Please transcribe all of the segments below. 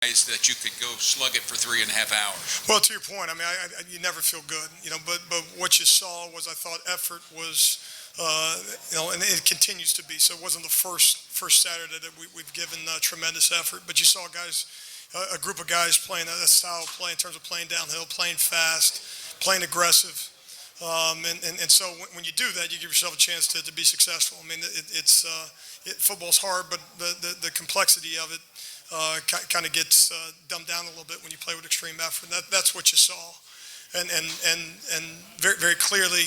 that you could go slug it for 3.5 hours? Well, to your point, I mean, you never feel good, but what you saw was, I thought effort was, and it continues to be. So it wasn't the first Saturday that we've given tremendous effort, but you saw guys, a group of guys playing a style of play in terms of playing downhill, playing fast, playing aggressive. And so when you do that, you give yourself a chance to be successful. I mean, football's hard, but the complexity of it kind of gets dumbed down a little bit when you play with extreme effort. That's what you saw, and very, very clearly,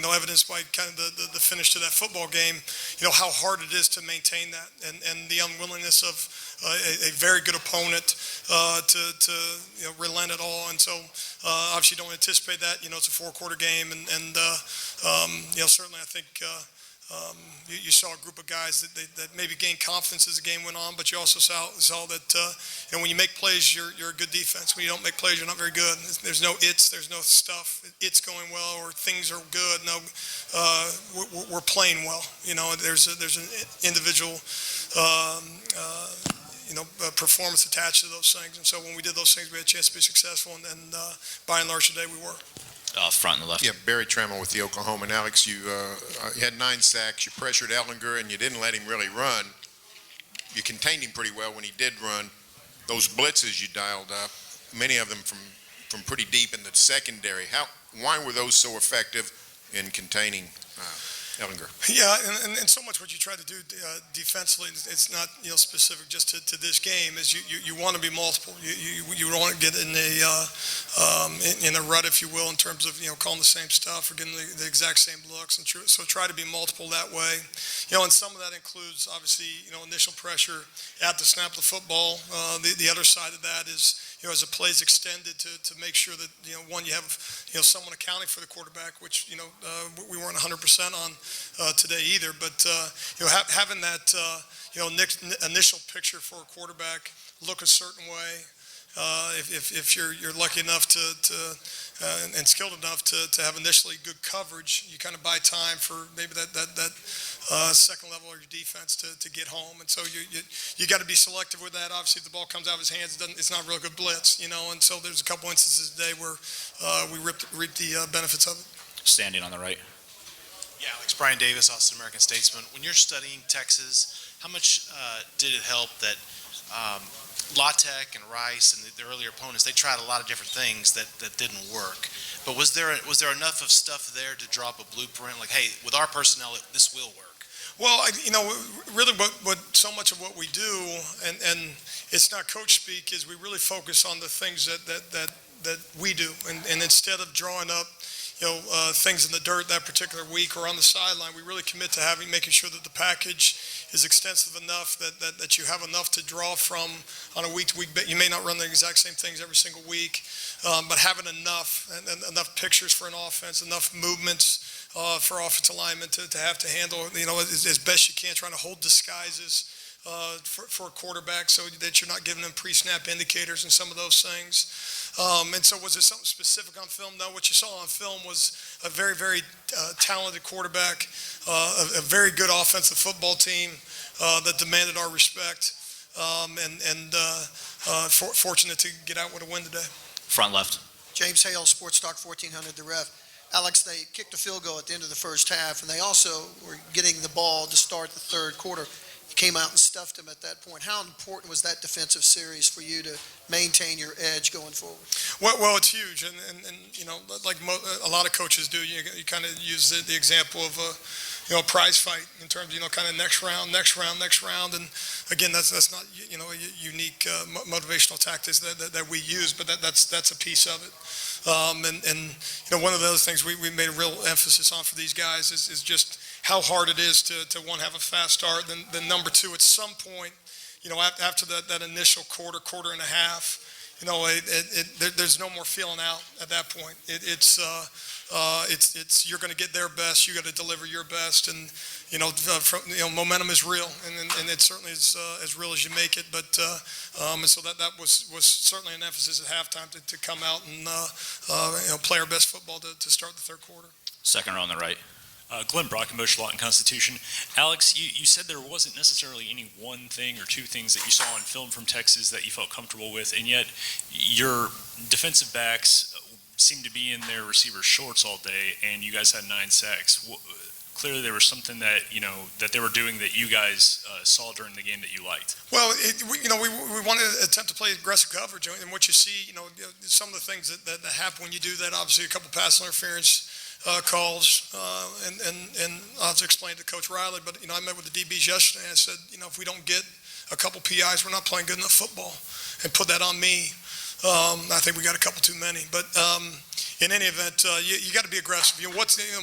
evidenced by kind of the finish to that football game. How hard it is to maintain that, and the unwillingness of a very good opponent to relent at all. And so obviously, you don't anticipate that. It's a 4-quarter game, and certainly I think. You saw a group of guys that maybe gained confidence as the game went on, but you also saw that when you make plays, you're a good defense. When you don't make plays, you're not very good. There's no there's no stuff. It's going well or things are good. No, we're playing well. There's an individual performance attached to those things. And so when we did those things, we had a chance to be successful. And by and large today, we were. Front and left. Yeah, Barry Trammell with the Oklahoma. And Alex, you had 9 sacks. You pressured Ellinger, and you didn't let him really run. You contained him pretty well when he did run. Those blitzes you dialed up, many of them from pretty deep in the secondary. Why were those so effective in containing Ellinger? Yeah, and so much what you try to do defensively, it's not specific just to this game. Is you want to be multiple. You don't want to get in a rut, if you will, in terms of calling the same stuff or getting the exact same looks. And so try to be multiple that way. And some of that includes obviously initial pressure at the snap of the football. The other side of that is as the play's extended to make sure that one, you have someone accounting for the quarterback, which we weren't 100% on today either. But having that initial picture for a quarterback look a certain way. If you're lucky enough and skilled enough to have initially good coverage, you kind of buy time for maybe that second level of your defense to get home. And so you got to be selective with that. Obviously, if the ball comes out of his hands, it's not a real good blitz, And so there's a couple instances today where we reaped the benefits of it. Standing on the right. Yeah, Alex, Brian Davis, Austin American Statesman. When you're studying Texas, how much did it help that Latek and Rice and the earlier opponents, they tried a lot of different things that didn't work. But was there enough of stuff there to drop a blueprint? Like, hey, with our personnel, this will work. Well, really what so much of what we do, and it's not coach speak, is we really focus on the things that we do. And instead of drawing up things in the dirt that particular week or on the sideline, we really commit to making sure that the package is extensive enough that you have enough to draw from on a week-to-week. You may not run the exact same things every single week, but having enough pictures for an offense, enough movements for offensive linemen to have to handle, as best you can, trying to hold disguises for a quarterback so that you're not giving them pre-snap indicators and some of those things. And so was there something specific on film? No, what you saw on film was a very, very talented quarterback, a very good offensive football team that demanded our respect, and fortunate to get out with a win today. Front left. James Hale, Sports Talk 1400, The Ref. Alex, they kicked a field goal at the end of the first half, and they also were getting the ball to start the third quarter. You came out and stuffed them at that point. How important was that defensive series for you to maintain your edge going forward? Well, it's huge, and like a lot of coaches do, you kind of use the example of a prize fight in terms of kind of next round, and again, that's not a unique motivational tactics that we use, but that's a piece of it. And one of the other things we made a real emphasis on for these guys is just how hard it is to one, have a fast start, then number two, at some point, after that initial quarter and a half, there's no more feeling out at that point. It's you're going to get their best, you got to deliver your best, and momentum is real, and it certainly is as real as you make it. But and so that was certainly an emphasis at halftime to come out and play our best football to start the third quarter. Second row on the right. Glenn Brockenbush, Lawton Constitution. Alex, you said there wasn't necessarily any one thing or two things that you saw on film from Texas that you felt comfortable with, and yet your defensive backs seemed to be in their receiver shorts all day, and you guys had 9 sacks. Clearly, there was something that that they were doing that you guys saw during the game that you liked. Well, we wanted to attempt to play aggressive coverage, and what you see, some of the things that happen when you do that. Obviously, a couple pass interference calls, and I'll have to explain to Coach Riley. But I met with the DBs yesterday, and I said, if we don't get a couple PIs, we're not playing good enough football, and put that on me. I think we got a couple too many, but. In any event, you got to be aggressive.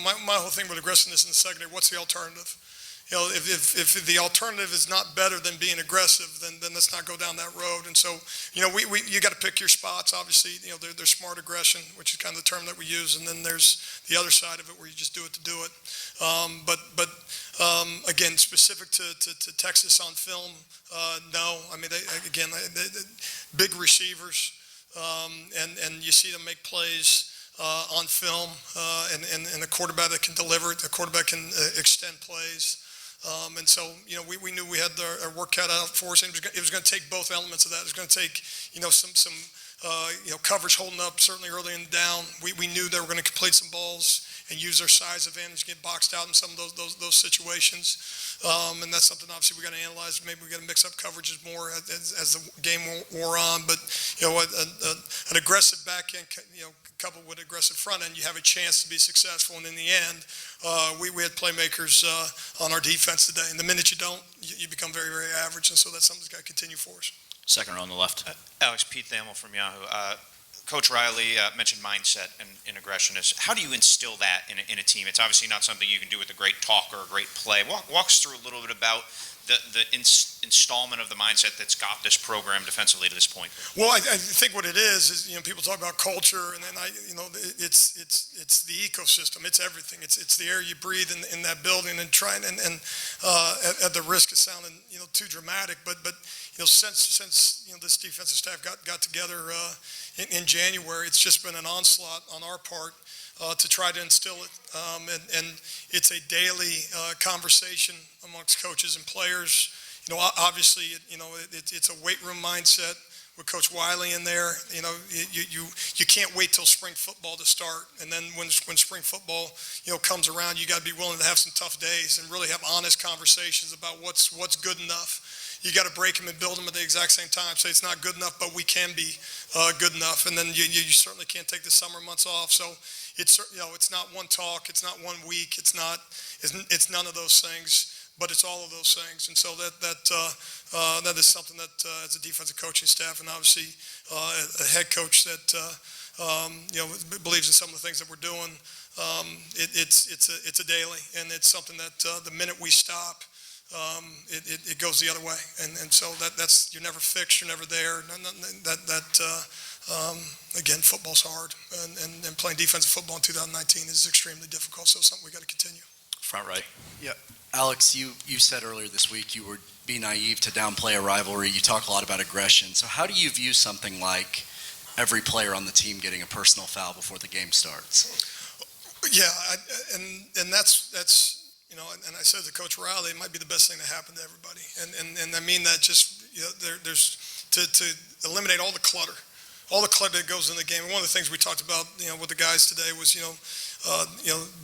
My whole thing with aggressiveness in the secondary, what's the alternative? If the alternative is not better than being aggressive, then let's not go down that road. And so, you got to pick your spots. Obviously, there's smart aggression, which is kind of the term that we use, and then there's the other side of it where you just do it to do it. But again, specific to Texas on film, no. I mean, big receivers, and you see them make plays. On film, and a quarterback that can deliver it, a quarterback can extend plays. And so, we knew we had our work cut out for us, and it was going to take both elements of that. It was going to take, some coverage holding up, certainly early in the down. We knew they were going to complete some balls and use their size advantage, get boxed out in some of those situations. And that's something obviously we got to analyze. Maybe we got to mix up coverages more as the game wore on. But an aggressive back end, coupled with aggressive front end, you have a chance to be successful. And in the end, we had playmakers on our defense today. And the minute you don't, you become very, very average. And so that's something that's got to continue for us. Second row on the left. Alex, Pete Thamel from Yahoo. Coach Riley mentioned mindset and aggression. How do you instill that in a team? It's obviously not something you can do with a great talk or a great play. Walk us through a little bit about the installment of the mindset that's got this program defensively to this point. Well, I think what it is people talk about culture, and then it's the ecosystem. It's everything. It's the air you breathe in that building, and trying and at the risk of sounding too dramatic, but since this defensive staff got together in January, it's just been an onslaught on our part to try to instill it, and it's a daily conversation amongst coaches and players. Obviously, it's a weight room mindset with Coach Wiley in there. You can't wait till spring football to start, and then when spring football comes around, you got to be willing to have some tough days and really have honest conversations about what's good enough. You got to break them and build them at the exact same time. Say it's not good enough, but we can be good enough. And then you certainly can't take the summer months off. So it's not one talk, it's not 1 week, it's none of those things, but it's all of those things. And so that is something that as a defensive coaching staff, and obviously a head coach that believes in some of the things that we're doing. It's a daily, and it's something that the minute we stop. It goes the other way, and so that's you're never fixed, you're never there. Again, football's hard, and playing defensive football in 2019 is extremely difficult. So something we got to continue. Front right. Yeah, Alex, you said earlier this week you would be naive to downplay a rivalry. You talk a lot about aggression. So how do you view something like every player on the team getting a personal foul before the game starts? Yeah, and that's. And I said to Coach Riley, it might be the best thing to happen to everybody. And I mean that just, there's to eliminate all the clutter that goes in the game. And one of the things we talked about, with the guys today was,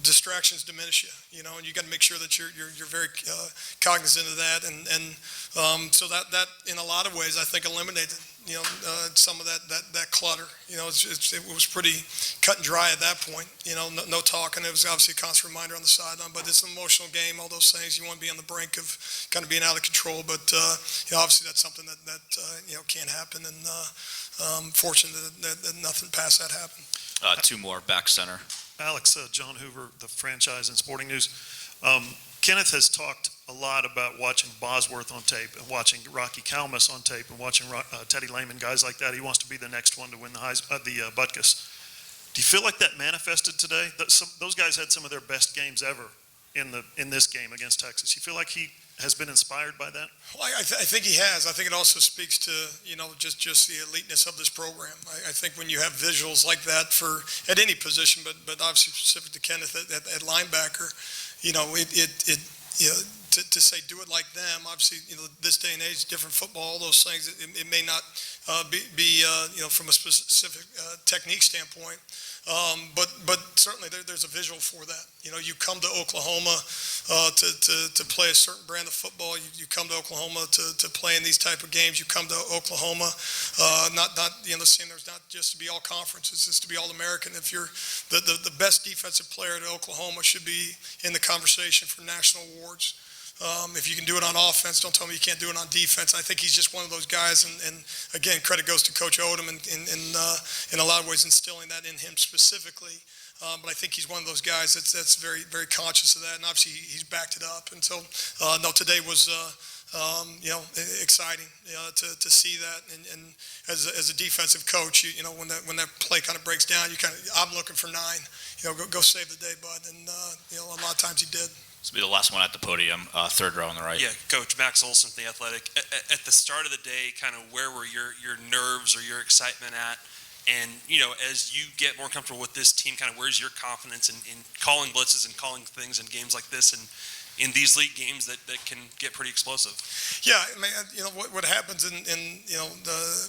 distractions diminish you, and you got to make sure that you're very cognizant of that. And so that in a lot of ways, I think eliminated, some of that clutter. It was pretty cut and dry at that point. No talking. It was obviously a constant reminder on the sideline, but it's an emotional game. All those things, you want to be on the brink of kind of being out of control. But obviously that's something that can't happen. And fortunate that nothing past that happened. Two more, back center. Alex, John Hoover, the franchise and Sporting News. Kenneth has talked a lot about watching Bosworth on tape and watching Rocky Kalmus on tape and watching Teddy Lehman, guys like that. He wants to be the next one to win the Butkus. Do you feel like that manifested today? Those guys had some of their best games ever in this game against Texas? You feel like he has been inspired by that? Well, I think he has. I think it also speaks to, just the eliteness of this program. I think when you have visuals like that at any position, but obviously specific to Kenneth at linebacker, to say do it like them, obviously, this day and age, different football, all those things, it may not be from a specific technique standpoint. But certainly there's a visual for that. You come to Oklahoma to play a certain brand of football. You come to Oklahoma to play in these type of games. You come to Oklahoma, not seeing there's not just to be all conference, it's just to be all American. If you're the best defensive player at Oklahoma, should be in the conversation for national awards. If you can do it on offense, don't tell me you can't do it on defense. I think he's just one of those guys, and again, credit goes to Coach Odom in a lot of ways instilling that in him specifically. But I think he's one of those guys that's very, very conscious of that, and obviously he's backed it up. And so, today was exciting to see that. And as a defensive coach, when that play kind of breaks down, I'm looking for 9. Go save the day, bud. And a lot of times he did. This will be the last one at the podium, third row on the right. Yeah, Coach Max Olson from The Athletic. At the start of the day, kind of where were your nerves or your excitement at? And, as you get more comfortable with this team, kind of where's your confidence in calling blitzes and calling things in games like this and in these league games that can get pretty explosive? Yeah, I mean, what happens in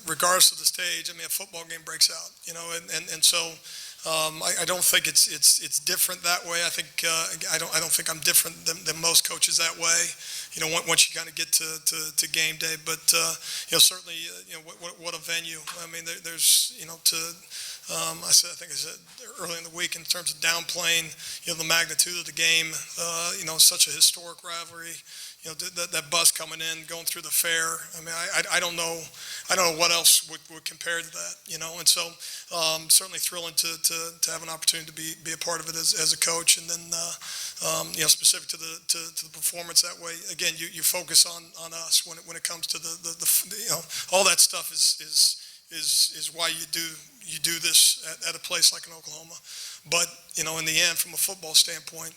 regardless of the stage, I mean, a football game breaks out, and so I don't think it's different that way. I think I don't think I'm different than most coaches that way. Once you kind of get to game day, but certainly what a venue. I mean, there's I think I said early in the week in terms of downplaying the magnitude of the game. Such a historic rivalry. That bus coming in, going through the fair. I mean, I don't know what else would compare to that. And so certainly thrilling to have an opportunity to be a part of it as a coach, and then specific to the performance that way. Again, you focus on us when it comes to the all that stuff is why you do this at a place like in Oklahoma. But in the end, from a football standpoint,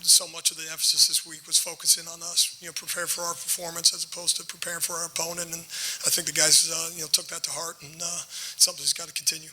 so much of the emphasis this week was focusing on us. Prepare for our performance as opposed to preparing for our opponent. And I think the guys took that to heart, and something's got to continue.